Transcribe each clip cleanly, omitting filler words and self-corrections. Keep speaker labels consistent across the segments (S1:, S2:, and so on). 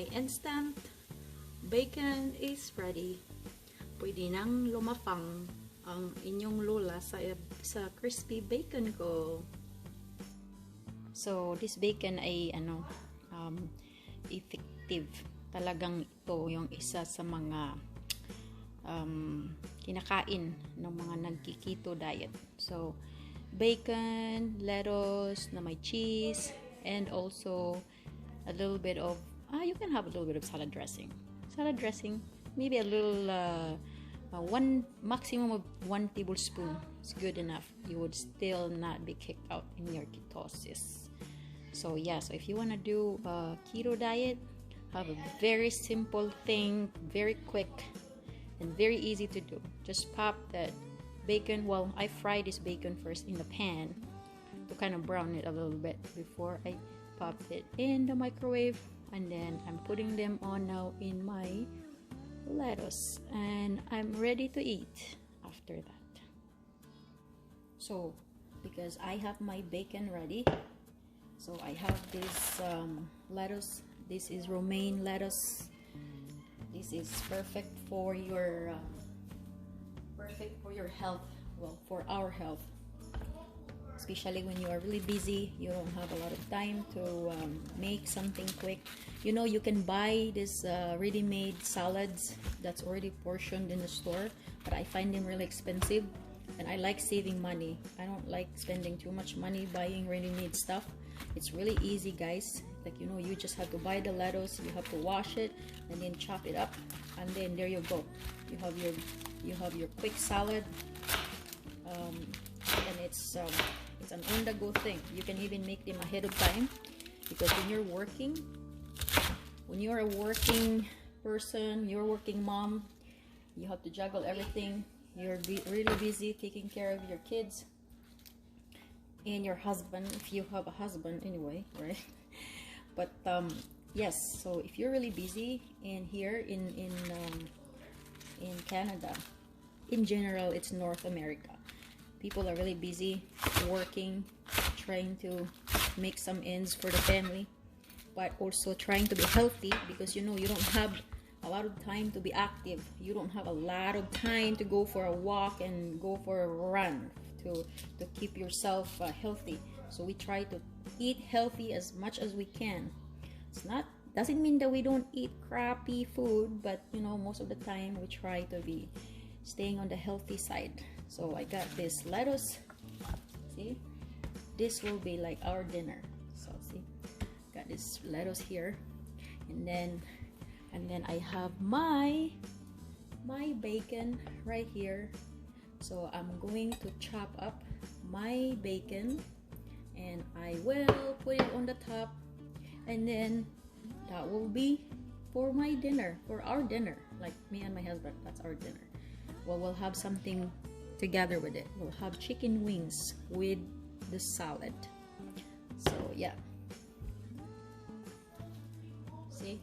S1: my instant bacon is ready. Pwede nang lumapang ang inyong lola sa crispy bacon ko. So this bacon ay effective. Talagang ito yung isa sa mga kinakain ng mga nagki-keto diet. So bacon, lettuce, na may cheese, and also a little bit of you can have a little bit of salad dressing, maybe a little one maximum of 1 tablespoon is good enough. You would still not be kicked out in your ketosis. So yeah, so if you want to do a keto diet, have a very simple thing, very quick and very easy to do. Just pop that bacon. Well, I fry this bacon first in the pan to kind of brown it a little bit before I pop it in the microwave, and then I'm putting them on now in my lettuce, and I'm ready to eat after that. So because I have my bacon ready, so I have this lettuce. This is romaine lettuce. This is perfect for your health. Well, for our health, especially when you are really busy, you don't have a lot of time to make something quick. You know, you can buy this ready-made salads that's already portioned in the store, but I find them really expensive, and I like saving money. I don't like spending too much money buying ready-made stuff. It's really easy, guys. Like, you know, you just have to buy the lettuce, you have to wash it, and then chop it up, and then there you go. You have your quick salad, and it's an on-the-go thing. You can even make them ahead of time, because when you're a working person, you're a working mom, you have to juggle everything. You're really busy taking care of your kids and your husband, if you have a husband anyway, right? But yes, so if you're really busy, and here in Canada, in general, it's North America, people are really busy working, trying to make some ends for the family, but also trying to be healthy, because you know, you don't have a lot of time to be active. You don't have a lot of time to go for a walk and go for a run to keep yourself healthy. So we try to eat healthy as much as we can. Doesn't mean that we don't eat crappy food, but you know, most of the time we try to be staying on the healthy side. So I got this lettuce. See, this will be like our dinner. So see, got this lettuce here, and then I have my bacon right here. So I'm going to chop up my bacon, and I will put it on the top, and then that will be for my dinner, for our dinner, like me and my husband. That's our dinner. Well, we'll have something together with it. We'll have chicken wings with the salad. So yeah, see,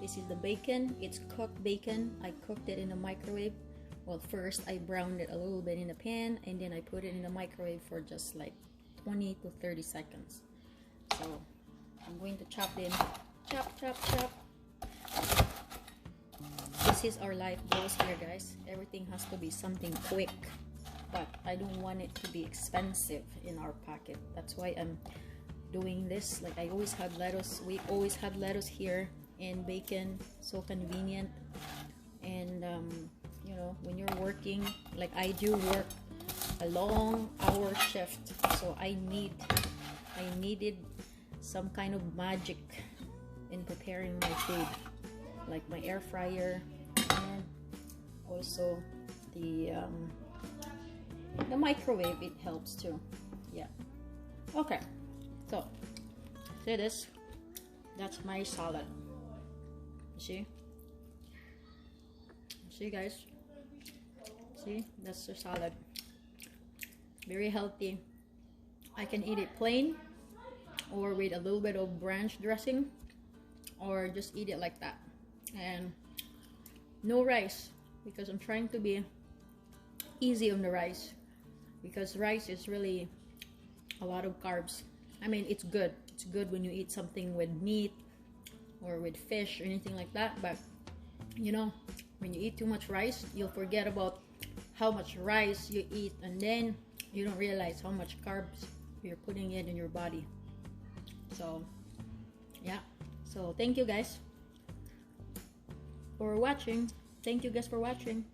S1: this is the bacon. It's cooked bacon. I cooked it in the microwave. Well, first I browned it a little bit in the pan, and then I put it in the microwave for just like 20 to 30 seconds. So I'm going to chop them. Chop, chop, chop. This is our life goals here, guys. Everything has to be something quick, but I don't want it to be expensive in our pocket. That's why I'm doing this. Like, I always have lettuce. We always have lettuce here, and bacon. So convenient. And you know, when you're working, like I do work a long hour shift, so I needed some kind of magic in preparing my food, like my air fryer, and also the microwave. It helps too. Yeah. Okay, so see this, that's my salad. See guys, see, that's the salad. Very healthy. I can eat it plain, or with a little bit of ranch dressing, or just eat it like that, and no rice, because I'm trying to be easy on the rice, because rice is really a lot of carbs. I mean, it's good when you eat something with meat or with fish or anything like that. But you know, when you eat too much rice, you'll forget about how much rice you eat, and then you don't realize how much carbs you're putting in your body. So yeah, so thank you guys for watching. Thank you guys for watching.